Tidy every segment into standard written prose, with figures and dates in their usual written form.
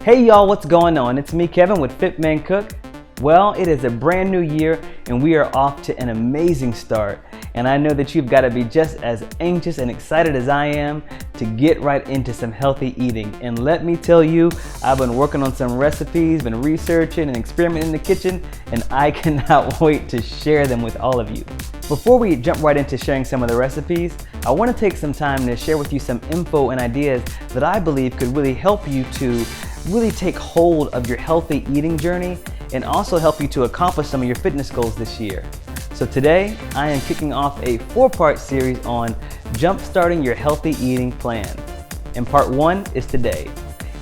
Hey y'all, what's going on? It's me, Kevin, with FitMenCook. Well, it is a brand new year and we are off to an amazing start. And I know that you've got to be just as anxious and excited as I am to get right into some healthy eating. And let me tell you, I've been working on some recipes, been researching and experimenting in the kitchen, and I cannot wait to share them with all of you. Before we jump right into sharing some of the recipes, I want to take some time to share with you some info and ideas that I believe could really help you to really take hold of your healthy eating journey and also help you to accomplish some of your fitness goals this year. So today, I am kicking off a 4-part series on jumpstarting your healthy eating plan. And part 1 is today.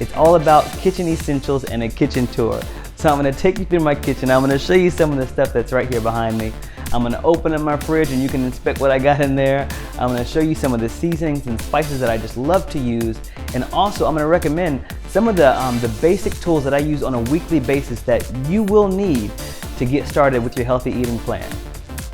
It's all about kitchen essentials and a kitchen tour. So I'm gonna take you through my kitchen. I'm gonna show you some of the stuff that's right here behind me. I'm gonna open up my fridge and you can inspect what I got in there. I'm gonna show you some of the seasonings and spices that I just love to use. And also I'm gonna recommend some of the basic tools that I use on a weekly basis that you will need to get started with your healthy eating plan.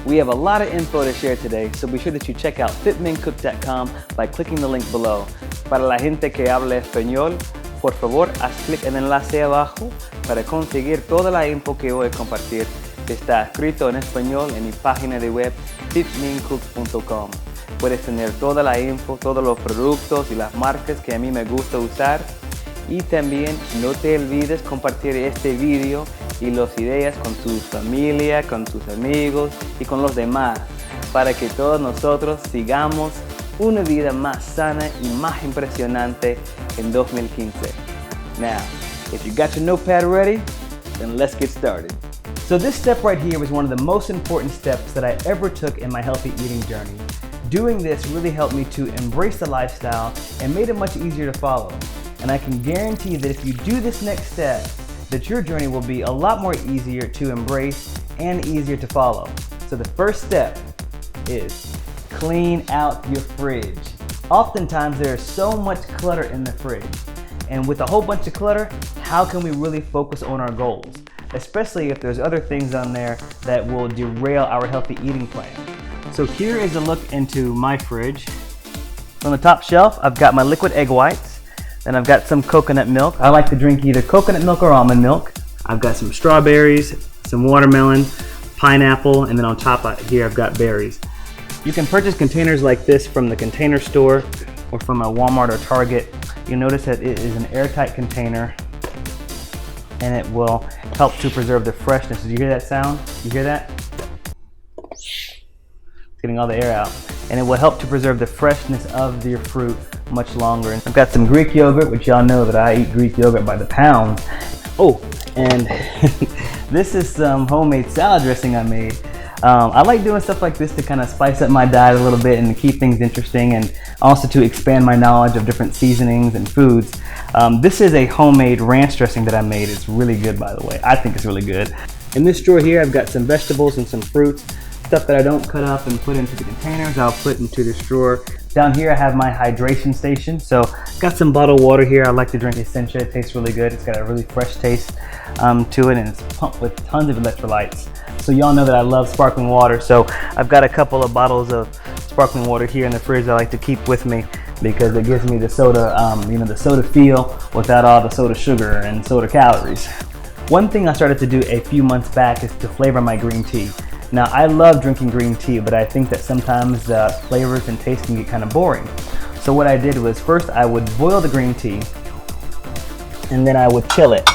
We have a lot of info to share today, so be sure that you check out fitmencook.com by clicking the link below. Para la gente que habla español, por favor, haz clic en el enlace abajo para conseguir toda la info que voy a compartir. Está escrito en español en mi página de web fitmencook.com. Puedes tener toda la info, todos los productos y las marcas que a mí me gusta usar. Y también no te olvides compartir este video y las ideas con tu familia, con tus amigos y con los demás para que todos nosotros sigamos una vida más sana y más impresionante en 2015. Now, if you got your notepad ready, then let's get started. So this step right here was one of the most important steps that I ever took in my healthy eating journey. Doing this really helped me to embrace the lifestyle and made it much easier to follow. And I can guarantee that if you do this next step, that your journey will be a lot more easier to embrace and easier to follow. So the first step is clean out your fridge. Oftentimes there is so much clutter in the fridge. And with a whole bunch of clutter, how can we really focus on our goals? Especially if there's other things on there that will derail our healthy eating plan. So here is a look into my fridge. On the top shelf, I've got my liquid egg whites. Then I've got some coconut milk. I like to drink either coconut milk or almond milk. I've got some strawberries, some watermelon, pineapple, and then on top here I've got berries. You can purchase containers like this from the Container Store or from a Walmart or Target. You'll notice that it is an airtight container and it will help to preserve the freshness. Did you hear that sound? You hear that? It's getting all the air out. And it will help to preserve the freshness of your fruit much longer. And I've got some Greek yogurt, which y'all know that I eat Greek yogurt by the pound. Oh, and this is some homemade salad dressing I made. I like doing stuff like this to kind of spice up my diet a little bit and to keep things interesting and also to expand my knowledge of different seasonings and foods. This is a homemade ranch dressing that I made. It's really good, by the way. I think it's really good. In this drawer here, I've got some vegetables and some fruits. Stuff that I don't cut up and put into the containers, I'll put into this drawer. Down here I have my hydration station. So got some bottled water here. I like to drink Essentia. It tastes really good. It's got a really fresh taste to it, and it's pumped with tons of electrolytes. So y'all know that I love sparkling water. So I've got a couple of bottles of sparkling water here in the fridge that I like to keep with me because it gives me the soda, the soda feel without all the soda sugar and soda calories. One thing I started to do a few months back is to flavor my green tea. Now, I love drinking green tea, but I think that sometimes the flavors and taste can get kind of boring. So what I did was first I would boil the green tea and then I would chill it.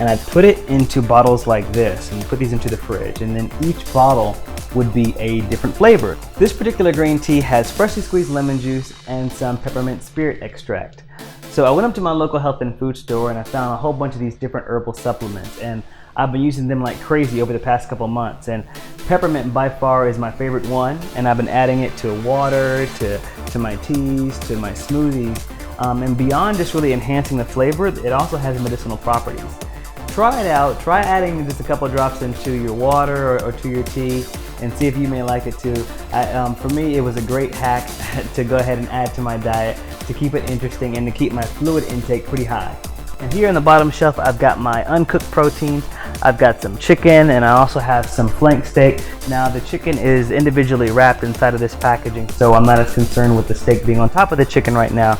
And I'd put it into bottles like this and put these into the fridge. And then each bottle would be a different flavor. This particular green tea has freshly squeezed lemon juice and some peppermint spirit extract. So I went up to my local health and food store and I found a whole bunch of these different herbal supplements. And I've been using them like crazy over the past couple months, and peppermint by far is my favorite one, and I've been adding it to water, to my teas, to my smoothies, and beyond just really enhancing the flavor, it also has medicinal properties. Try it out, try adding just a couple drops into your water or to your tea and see if you may like it too. For me, it was a great hack to go ahead and add to my diet to keep it interesting and to keep my fluid intake pretty high. And here on the bottom shelf, I've got my uncooked proteins. I've got some chicken and I also have some flank steak. Now the chicken is individually wrapped inside of this packaging, so I'm not as concerned with the steak being on top of the chicken right now.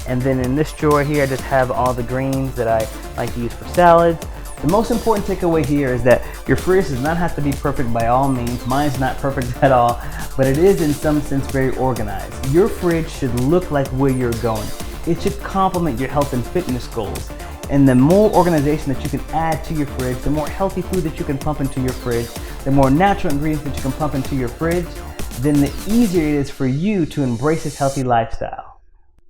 And then in this drawer here, I just have all the greens that I like to use for salads. The most important takeaway here is that your fridge does not have to be perfect by all means. Mine's not perfect at all, but it is in some sense very organized. Your fridge should look like where you're going. It should complement your health and fitness goals. And the more organization that you can add to your fridge, the more healthy food that you can pump into your fridge, the more natural ingredients that you can pump into your fridge, then the easier it is for you to embrace this healthy lifestyle.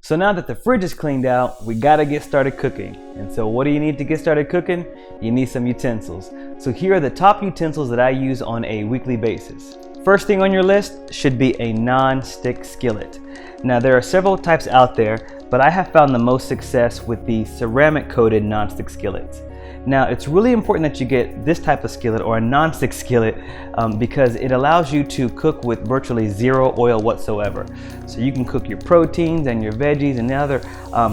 So now that the fridge is cleaned out, we gotta get started cooking. And so what do you need to get started cooking? You need some utensils. So here are the top utensils that I use on a weekly basis. First thing on your list should be a non-stick skillet. Now there are several types out there, but I have found the most success with the ceramic coated non-stick skillets. Now it's really important that you get this type of skillet or a non-stick skillet because it allows you to cook with virtually zero oil whatsoever. So you can cook your proteins and your veggies and the other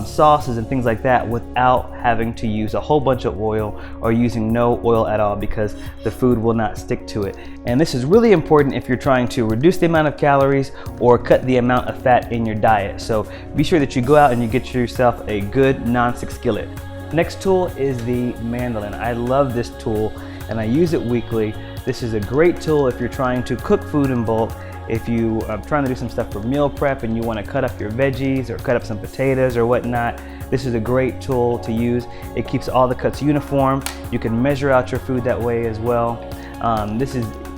sauces and things like that without having to use a whole bunch of oil or using no oil at all because the food will not stick to it. And this is really important if you're trying to reduce the amount of calories or cut the amount of fat in your diet. So be sure that you go out and you get yourself a good non-stick skillet. Next tool is the mandolin. I love this tool and I use it weekly. This is a great tool if you're trying to cook food in bulk. If you are trying to do some stuff for meal prep and you want to cut up your veggies or cut up some potatoes or whatnot, this is a great tool to use. It keeps all the cuts uniform. You can measure out your food that way as well.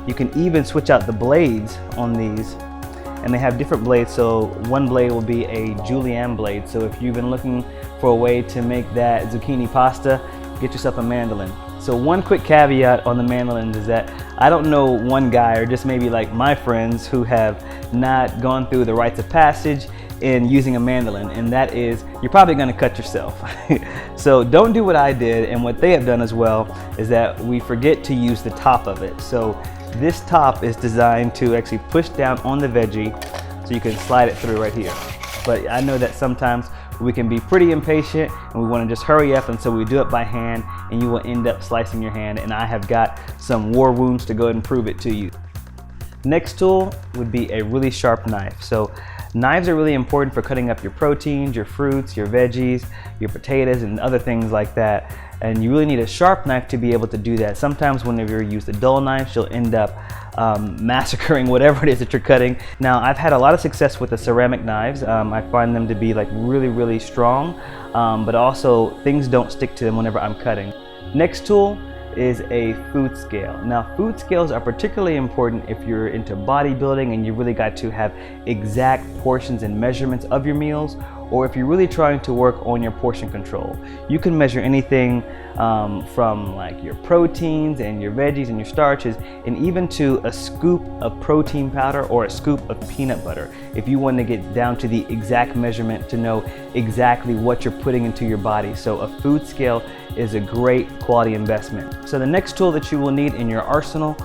You can even switch out the blades on these, and they have different blades. So one blade will be a julienne blade. So if you've been looking for a way to make that zucchini pasta, get yourself a mandolin. So one quick caveat on the mandolins is that I don't know one guy, or just maybe like my friends, who have not gone through the rites of passage in using a mandolin, and that is you're probably going to cut yourself. So don't do what I did, and what they have done as well is that we forget to use the top of it. So this top is designed to actually push down on the veggie so you can slide it through right here. But I know that sometimes we can be pretty impatient and we want to just hurry up, and so we do it by hand, and you will end up slicing your hand, and I have got some war wounds to go ahead and prove it to you. Next tool would be a really sharp knife. So knives are really important for cutting up your proteins, your fruits, your veggies, your potatoes, and other things like that. And you really need a sharp knife to be able to do that. Sometimes whenever you use the dull knives, you'll end up massacring whatever it is that you're cutting. Now, I've had a lot of success with the ceramic knives. I find them to be like really strong, but also things don't stick to them whenever I'm cutting. Next tool is a food scale. Now, food scales are particularly important if you're into bodybuilding and you really got to have exact portions and measurements of your meals, or if you're really trying to work on your portion control. You can measure anything from like your proteins and your veggies and your starches, and even to a scoop of protein powder or a scoop of peanut butter, if you want to get down to the exact measurement to know exactly what you're putting into your body. So a food scale is a great quality investment. So the next tool that you will need in your arsenal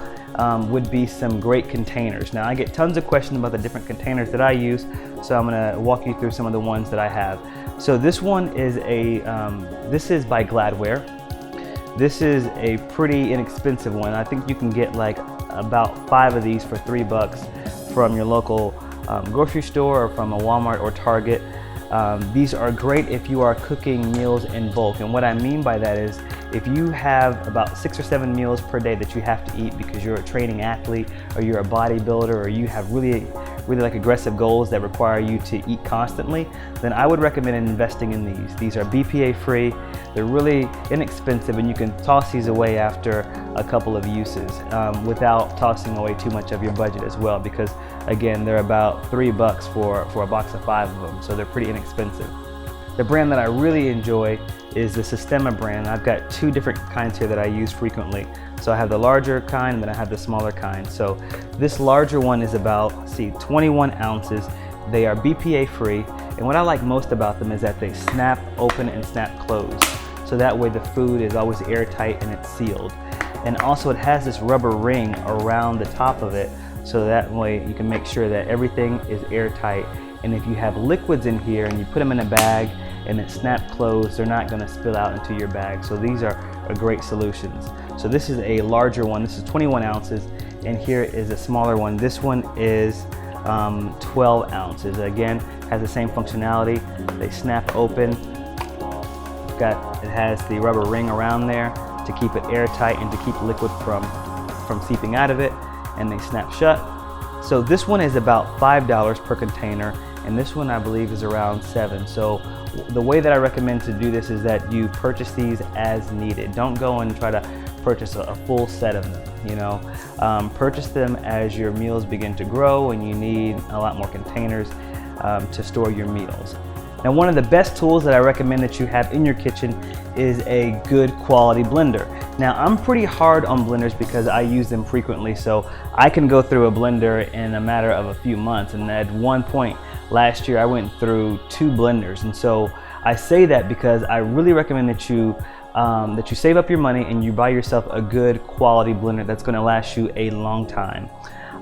would be some great containers. Now, I get tons of questions about the different containers that I use, so I'm going to walk you through some of the ones that I have. So this one is this is by Gladware. This is a pretty inexpensive one. I think you can get like about 5 of these for $3 from your local grocery store or from a Walmart or Target. These are great if you are cooking meals in bulk, and what I mean by that is if you have about 6 or 7 meals per day that you have to eat because you're a training athlete or you're a bodybuilder or you have really like aggressive goals that require you to eat constantly, then I would recommend investing in these. These are BPA free, they're really inexpensive, and you can toss these away after a couple of uses without tossing away too much of your budget as well, because again, they're about $3 for a box of 5 of them, so they're pretty inexpensive. The brand that I really enjoy is the Sistema brand. I've got 2 different kinds here that I use frequently. So I have the larger kind and then I have the smaller kind. So this larger one is about, 21 ounces. They are BPA free, and what I like most about them is that they snap open and snap close. So that way the food is always airtight and it's sealed. And also it has this rubber ring around the top of it, so that way you can make sure that everything is airtight. And if you have liquids in here and you put them in a bag and it snap closed, they're not going to spill out into your bag. So these are great solutions. So this is a larger one. This is 21 ounces, and here is a smaller one. This one is 12 ounces. Again, has the same functionality. They snap open. It has the rubber ring around there to keep it airtight and to keep liquid from seeping out of it, and they snap shut. So this one is about $5 per container, and this one I believe is around $7. So the way that I recommend to do this is that you purchase these as needed. Don't go and try to purchase a full set of them, purchase them as your meals begin to grow and you need a lot more containers to store your meals. Now, one of the best tools that I recommend that you have in your kitchen is a good quality blender. Now, I'm pretty hard on blenders because I use them frequently, so I can go through a blender in a matter of a few months. And at one point last year, I went through 2 blenders. And so I say that because I really recommend that you save up your money and you buy yourself a good quality blender that's going to last you a long time.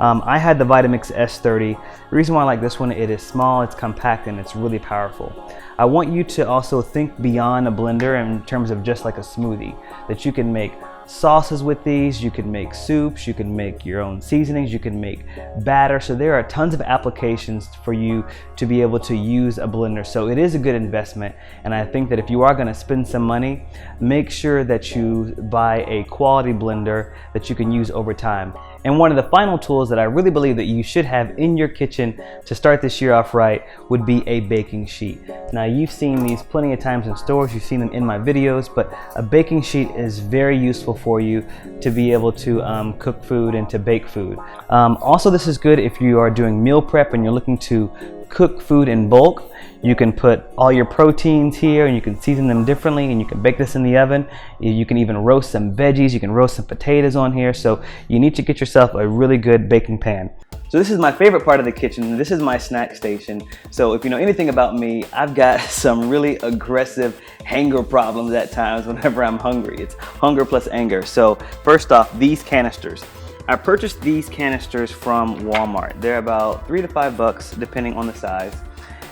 I had the Vitamix S30. The reason why I like this one, it is small, it's compact, and it's really powerful. I want you to also think beyond a blender in terms of just like a smoothie, that you can make sauces with these, you can make soups, you can make your own seasonings, you can make batter. So there are tons of applications for you to be able to use a blender. So it is a good investment, and I think that if you are going to spend some money, make sure that you buy a quality blender that you can use over time. And one of the final tools that I really believe that you should have in your kitchen to start this year off right would be a baking sheet. Now, you've seen these plenty of times in stores, you've seen them in my videos, but a baking sheet is very useful for you to be able to cook food and to bake food. Also, this is good if you are doing meal prep and you're looking to cook food in bulk. You can put all your proteins here and you can season them differently, and you can bake this in the oven. You can even roast some veggies, you can roast some potatoes on here. So you need to get yourself a really good baking pan. So this is my favorite part of the kitchen. This is my snack station. So if you know anything about me, I've got some really aggressive hanger problems at times whenever I'm hungry. It's hunger plus anger. So first off, these canisters. I purchased these canisters from Walmart. They're about $3 to $5 depending on the size.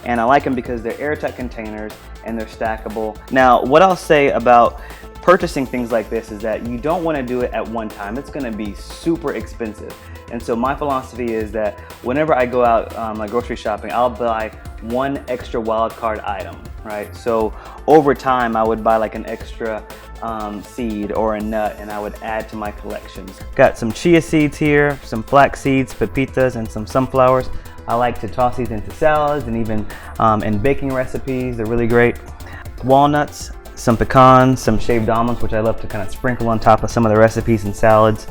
And I like them because they're airtight containers and they're stackable. Now, what I'll say about purchasing things like this is that you don't want to do it at one time. It's going to be super expensive. And so my philosophy is that whenever I go out like grocery shopping, I'll buy one extra wild card item, right? So over time, I would buy like an extra seed or a nut, and I would add to my collections. Got some chia seeds here, some flax seeds, pepitas, and some sunflowers. I like to toss these into salads and even in baking recipes. They're really great. Walnuts, some pecans, some shaved almonds, which I love to kind of sprinkle on top of some of the recipes and salads,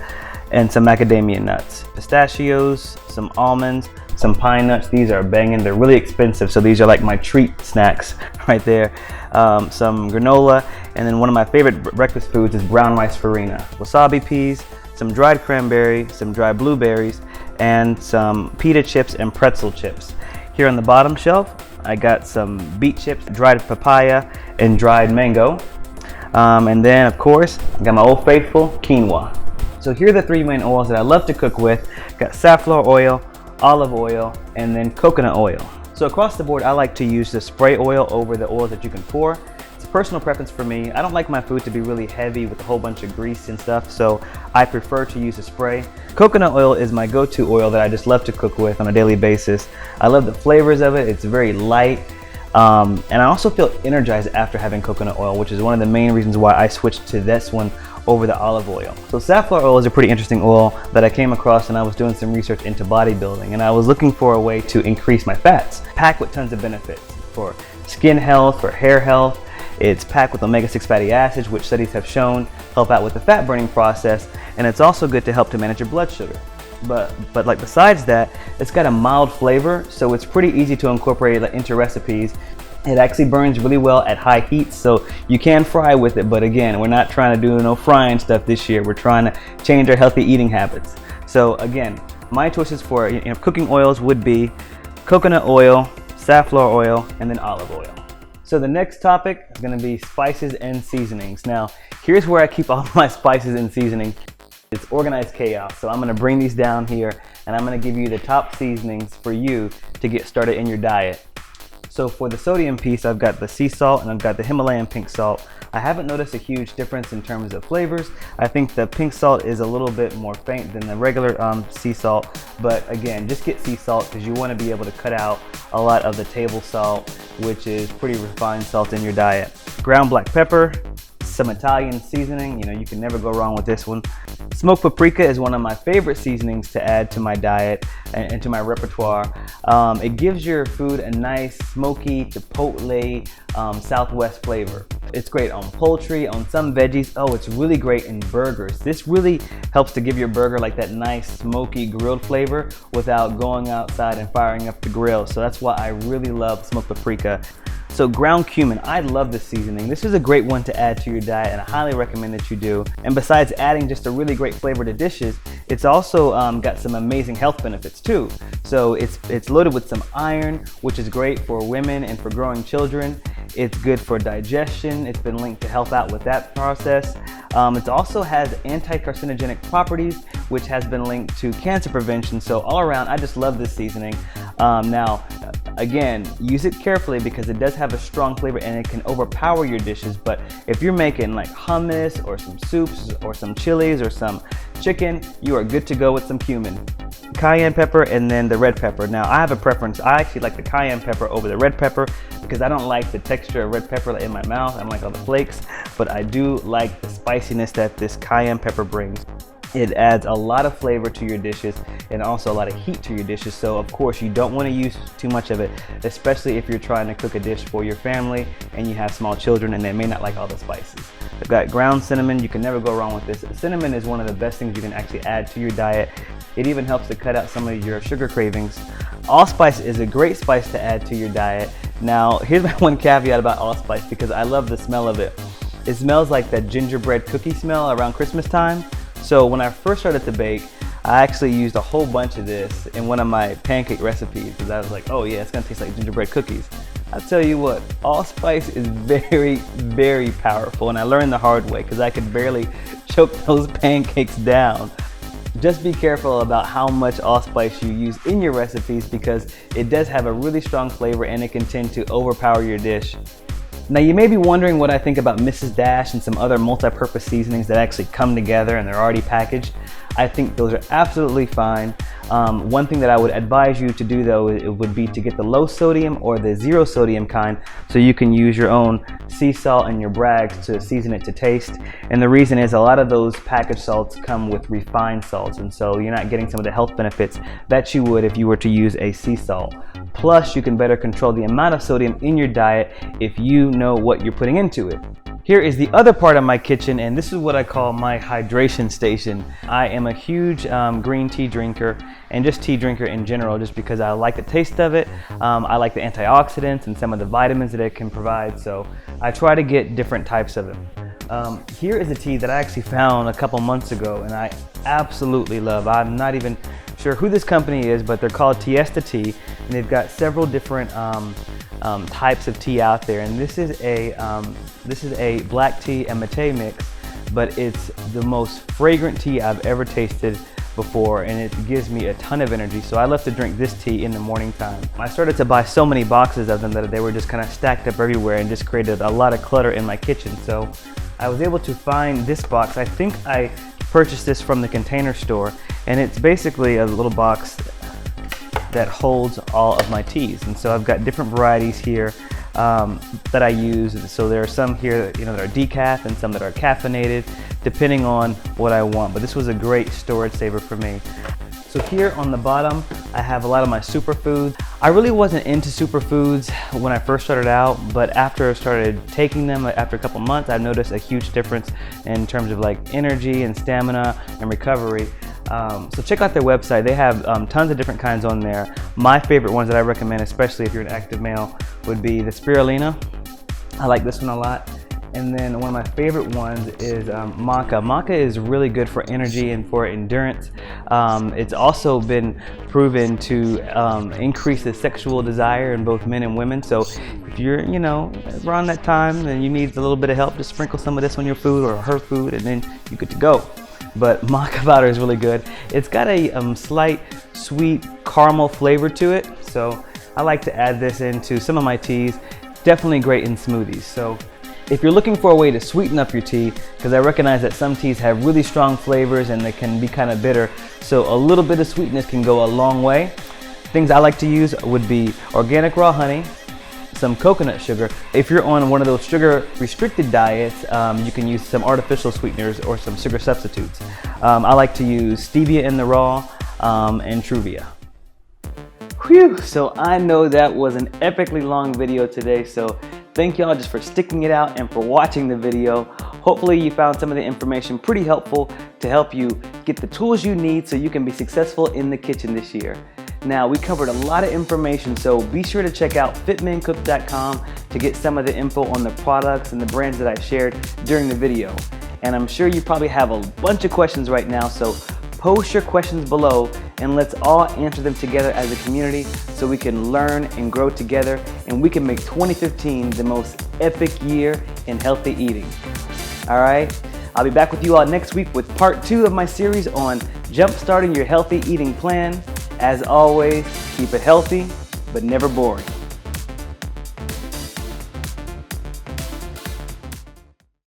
and some macadamia nuts. Pistachios, some almonds, some pine nuts. These are banging. They're really expensive, so these are like my treat snacks right there. Some granola, and then one of my favorite breakfast foods is brown rice farina. Wasabi peas, some dried cranberry, some dried blueberries, and some pita chips and pretzel chips. Here on the bottom shelf, I got some beet chips, dried papaya, and dried mango. And then, of course, I got my old faithful quinoa. So here are the 3 main oils that I love to cook with. Got safflower oil, olive oil, and then coconut oil. So across the board, I like to use the spray oil over the oils that you can pour. It's a personal preference for me. I don't like my food to be really heavy with a whole bunch of grease and stuff, so I prefer to use a spray. Coconut oil is my go-to oil that I just love to cook with on a daily basis. I love the flavors of it. It's very light. And I also feel energized after having coconut oil, which is one of the main reasons why I switched to this one over the olive oil. So safflower oil is a pretty interesting oil that I came across, and I was doing some research into bodybuilding, and I was looking for a way to increase my fats. Packed with tons of benefits for skin health, for hair health. It's packed with omega-6 fatty acids, which studies have shown help out with the fat burning process, and it's also good to help to manage your blood sugar. But like besides that, it's got a mild flavor, so it's pretty easy to incorporate it into recipes. It actually burns really well at high heat, so you can fry with it, but again, we're not trying to do no frying stuff this year. We're trying to change our healthy eating habits. So again, my choices for cooking oils would be coconut oil, safflower oil, and then olive oil. So the next topic is going to be spices and seasonings. Now, here's where I keep all my spices and seasonings. It's organized chaos, so I'm going to bring these down here, and I'm going to give you the top seasonings for you to get started in your diet. So for the sodium piece, I've got the sea salt and I've got the Himalayan pink salt. I haven't noticed a huge difference in terms of flavors. I think the pink salt is a little bit more faint than the regular sea salt, but again, just get sea salt because you want to be able to cut out a lot of the table salt, which is pretty refined salt in your diet. Ground black pepper, some Italian seasoning, you can never go wrong with this one. Smoked paprika is one of my favorite seasonings to add to my diet and to my repertoire. It gives your food a nice smoky, chipotle, Southwest flavor. It's great on poultry, on some veggies. Oh, it's really great in burgers. This really helps to give your burger like that nice smoky grilled flavor without going outside and firing up the grill. So that's why I really love smoked paprika. So ground cumin, I love this seasoning. This is a great one to add to your diet and I highly recommend that you do. And besides adding just a really great flavor to dishes, it's also got some amazing health benefits too. So it's loaded with some iron, which is great for women and for growing children. It's good for digestion. It's been linked to help out with that process. It also has anti-carcinogenic properties, which has been linked to cancer prevention. So all around, I just love this seasoning. Now, again, use it carefully because it does have a strong flavor and it can overpower your dishes. But if you're making like hummus or some soups or some chilies or some chicken, you are good to go with some cumin. Cayenne pepper and then the red pepper. Now I have a preference. I actually like the cayenne pepper over the red pepper because I don't like the texture of red pepper in my mouth. I don't like all the flakes, but I do like the spiciness that this cayenne pepper brings. It adds a lot of flavor to your dishes and also a lot of heat to your dishes. So of course you don't want to use too much of it, especially if you're trying to cook a dish for your family and you have small children and they may not like all the spices. I've got ground cinnamon. You can never go wrong with this. Cinnamon is one of the best things you can actually add to your diet. It even helps to cut out some of your sugar cravings. Allspice is a great spice to add to your diet. Now, here's my one caveat about allspice because I love the smell of it. It smells like that gingerbread cookie smell around Christmas time. So when I first started to bake, I actually used a whole bunch of this in one of my pancake recipes because I was like, oh yeah, it's gonna taste like gingerbread cookies. I'll tell you what, allspice is very, very powerful, and I learned the hard way because I could barely choke those pancakes down. Just be careful about how much allspice you use in your recipes because it does have a really strong flavor and it can tend to overpower your dish. Now you may be wondering what I think about Mrs. Dash and some other multi-purpose seasonings that actually come together and they're already packaged. I think those are absolutely fine. One thing that I would advise you to do though, it would be to get the low sodium or the zero sodium kind so you can use your own sea salt and your Bragg's to season it to taste. And the reason is a lot of those packaged salts come with refined salts, and so you're not getting some of the health benefits that you would if you were to use a sea salt. Plus, you can better control the amount of sodium in your diet if you know what you're putting into it. Here is the other part of my kitchen, and this is what I call my hydration station. I am a huge green tea drinker and just tea drinker in general just because I like the taste of it. I like the antioxidants and some of the vitamins that it can provide, so I try to get different types of them. Here is a tea that I actually found a couple months ago and I absolutely love. I'm not even sure who this company is, but they're called Tiesta Tea, and they've got several different types of tea out there. And this is a black tea and mate mix, but it's the most fragrant tea I've ever tasted before, and it gives me a ton of energy. So I love to drink this tea in the morning time. I started to buy so many boxes of them that they were just kind of stacked up everywhere and just created a lot of clutter in my kitchen. So I was able to find this box. I think I purchased this from the Container Store, and it's basically a little box that holds all of my teas. And so I've got different varieties here that I use. So there are some here that are decaf and some that are caffeinated, depending on what I want. But this was a great storage saver for me. So here on the bottom, I have a lot of my superfoods. I really wasn't into superfoods when I first started out, but after I started taking them, after a couple months, I've noticed a huge difference in terms of like energy and stamina and recovery. So check out their website. They have tons of different kinds on there. My favorite ones that I recommend, especially if you're an active male, would be the spirulina. I like this one a lot. And then one of my favorite ones is maca. Maca is really good for energy and for endurance. It's also been proven to increase the sexual desire in both men and women. So if you're, around that time and you need a little bit of help, just sprinkle some of this on your food or her food, and then you're good to go. But maca powder is really good. It's got a slight sweet caramel flavor to it. So I like to add this into some of my teas. Definitely great in smoothies. So If you're looking for a way to sweeten up your tea, because I recognize that some teas have really strong flavors and they can be kind of bitter, so a little bit of sweetness can go a long way. Things I like to use would be organic raw honey, some coconut sugar. If you're on one of those sugar restricted diets, you can use some artificial sweeteners or some sugar substitutes. I like to use stevia in the raw and Truvia. Whew, so I know that was an epically long video today, so thank y'all just for sticking it out and for watching the video. Hopefully you found some of the information pretty helpful to help you get the tools you need so you can be successful in the kitchen this year. Now, we covered a lot of information, so be sure to check out fitmencook.com to get some of the info on the products and the brands that I shared during the video. And I'm sure you probably have a bunch of questions right now, so post your questions below and let's all answer them together as a community so we can learn and grow together and we can make 2015 the most epic year in healthy eating. All right, I'll be back with you all next week with part 2 of my series on jumpstarting your healthy eating plan. As always, keep it healthy, but never boring.